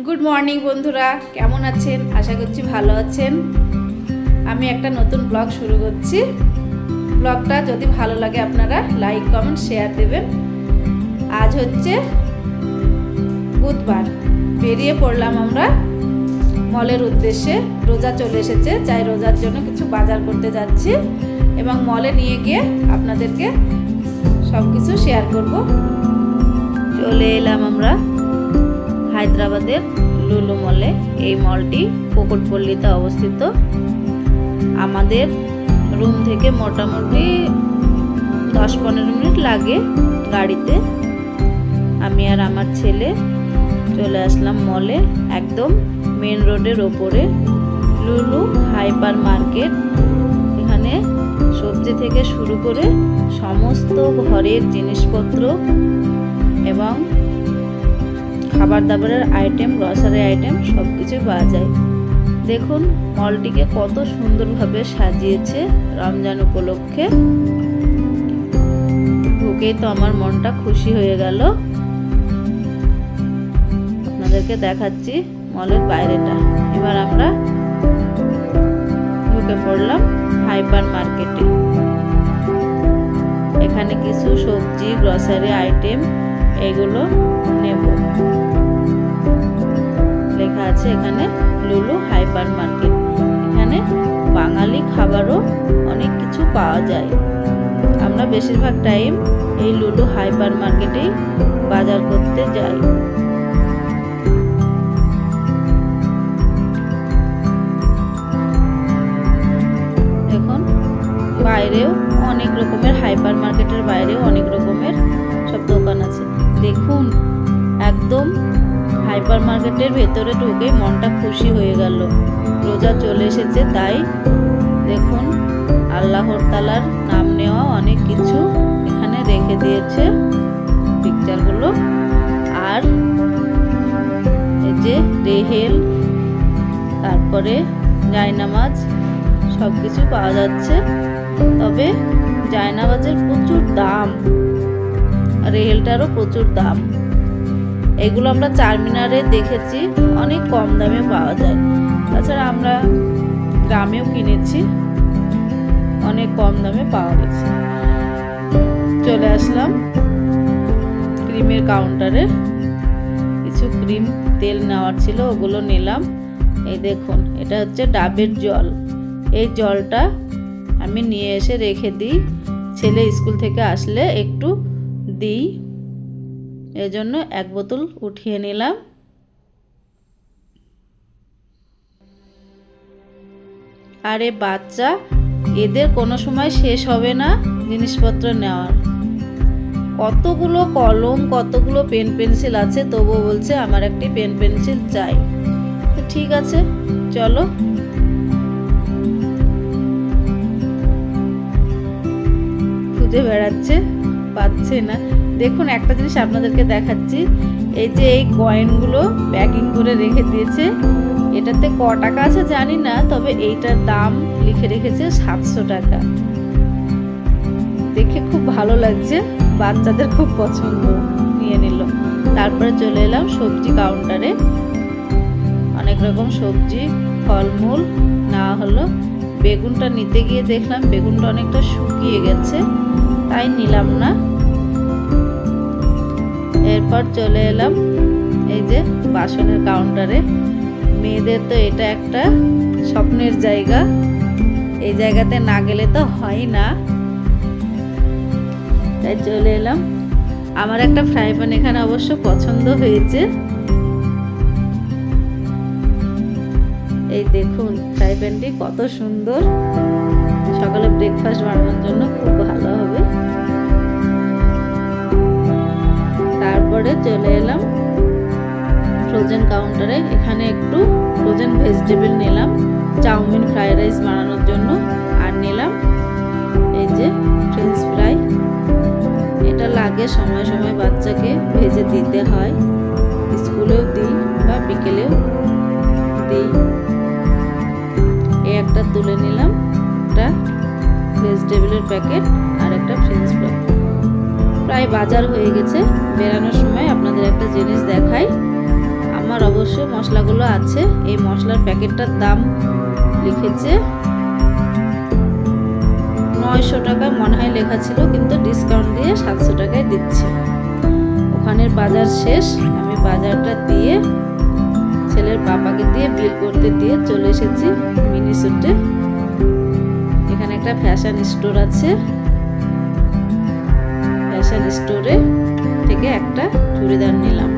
Good morning বন্ধুরা, কেমন আছেন? আশা করছি ভালো আছেন। আমি একটা নতুন ব্লগ শুরু করছি। ব্লগটা যদি ভালো লাগে আপনারা লাইক কমেন্ট শেয়ার দেবেন। আজ হচ্ছে বুধবার, বেরিয়ে পড়লাম আমরা মলের উদ্দেশ্যে। রোজা চলে এসেছে, তাই রোজার জন্য কিছু বাজার করতে যাচ্ছি এবং মলে নিয়ে গিয়ে আপনাদেরকে সব কিছু শেয়ার করব। চলে এলাম আমরা হায়দ্রাবাদের লুলু মলে। এই মলটি কুকুটপল্লীতে অবস্থিত। আমাদের রুম থেকে মোটামুটি 10-15 মিনিট লাগে গাড়িতে। আমি আর আমার ছেলে চলে আসলাম মলে, একদম মেন রোডের ওপরে লুলু হাইপার মার্কেট। এখানে সবজি থেকে শুরু করে সমস্ত ঘরের জিনিসপত্র এবং খাবার দাবারের আইটেম, গ্রসারি আইটেম সব কিছুই পাওয়া যায়। দেখুন মলটিকে কত সুন্দরভাবে সাজিয়েছে রমজান উপলক্ষে। ঢুকেই তো আমার মনটা খুশি হয়ে গেল। আপনাদেরকে দেখাচ্ছি মলের বাইরেটা। এবার আমরা ঢুকে পড়লাম হাইপার মার্কেটে। এখানে কিছু সবজি, গ্রসারি আইটেম এগুলো নেব। লেখা আছে এখানে লুলু হাইপার মার্কেট। এখানে বাঙালি খাবারও অনেক কিছু পাওয়া যায়। আমরা বেশিরভাগ টাইম এই লুলু হাইপার মার্কেটেই বাজার করতে যাই। এখন বাইরেও অনেক রকমের, হাইপার মার্কেটের বাইরেও অনেক রকমের সব দোকান আছে। দেখুন একদম হাইপার মার্কেটের ভেতরে ঢুকে মনটা খুশি হয়ে গেল। রোজা চলে এসেছে, তাই দেখুন আল্লাহর তাআলার নাম নেওয়া অনেক কিছু এখানে রেখে দিয়েছে পিকচারগুলো। আর এই যে রেহেল, তারপরে জায়নামাজ সব কিছু পাওয়া যাচ্ছে। তবে জায়নামাজের প্রচুর দাম, রেহেলটারও প্রচুর দাম। এগুলো আমরা চারমিনারে দেখেছি, অনেক কম দামে পাওয়া যায়। তাছাড়া আমরা গ্রামেও কিনেছি, অনেক কম দামে পাওয়া গেছে। চলে আসলাম ক্রিমের কাউন্টারে। কিছু ক্রিম তেল নেওয়ার ছিল, ওগুলো নিলাম। এই দেখুন এটা হচ্ছে ডাবের জল। এই জলটা আমি নিয়ে এসে রেখে দিই, ছেলে স্কুল থেকে আসলে একটু দিই, এজন্য এক বোতল উঠিয়ে নিলাম। আরে বাচ্চা, এদের কোনো সময় শেষ হবে না জিনিসপত্র নেওয়ার। কতগুলো কলম, কতগুলো পেন পেন্সিল আছে, তবুও বলছে আমার একটি পেন পেন্সিল চাই। তো ঠিক আছে চলো। খুঁজে বেড়াচ্ছে, পাচ্ছে না। দেখুন একটা জিনিস আপনাদেরকে দেখাচ্ছি। এই যে এই কয়েনগুলো প্যাকিং করে রেখে দিয়েছে। এটাতে ক টাকা আছে জানি না, তবে এইটার দাম লিখে রেখেছে 700 টাকা। দেখে খুব ভালো লাগছে, বাচ্চাদের খুব পছন্দ, নিয়ে নিল। তারপরে চলে এলাম সবজি কাউন্টারে। অনেক রকম সবজি, ফলমূল নেওয়া হলো। বেগুনটা নিতে গিয়ে দেখলাম বেগুনটা অনেকটা শুকিয়ে গেছে, তাই নিলাম না। এরপর চলে এলাম এই যে বাসনের কাউন্টারে। মেয়েদের তো এটা একটা স্বপ্নের জায়গা, এই জায়গাতে না গেলে তো হয় না, তাই চলে এলাম। আমার একটা ফ্রাই প্যান এখানে অবশ্য পছন্দ হয়েছে। এই দেখুন ফ্রাই প্যানটি কত সুন্দর, সকালে ব্রেকফাস্ট বানানোর জন্য খুব ভালো হবে। তারপরে চলে এলাম ফ্রোজেন কাউন্টারে। এখানে একটু ফ্রোজেন ভেজিটেবল নিলাম চাউমিন, ফ্রাইড রাইস বানানোর জন্য। আর নিলাম এই যে ফ্রেঞ্চ ফ্রাই। এটা লাগে সময় সময় বাচ্চাকে ভেজে দিতে হয়, স্কুলেও দিই বা বিকেলেও দিই। এই একটা তুলে নিলাম, একটা ভেজিটেবলের প্যাকেট আর একটা ফ্রেঞ্চ ফ্রাই। প্রায় বাজার হয়ে গেছে। বেরানোর সময় আপনাদের একটা জিনিস দেখাই। আমার অবশ্যই মশলাগুলো আছে। এই মশলার প্যাকেটটার দাম লিখেছে 900 টাকা মনে হয় লেখা ছিল, কিন্তু ডিসকাউন্ট দিয়ে 700 টাকায় দিচ্ছে। ওখানের বাজার শেষ, আমি বাজারটা দিয়ে ছেলের পাপাকে দিয়ে বিল করতে দিয়ে চলে এসেছি মিনিসুটে। এখানে একটা ফ্যাশন স্টোর আছে, ফ্যাশন স্টোরে থেকে একটা চুড়িদার নিলাম।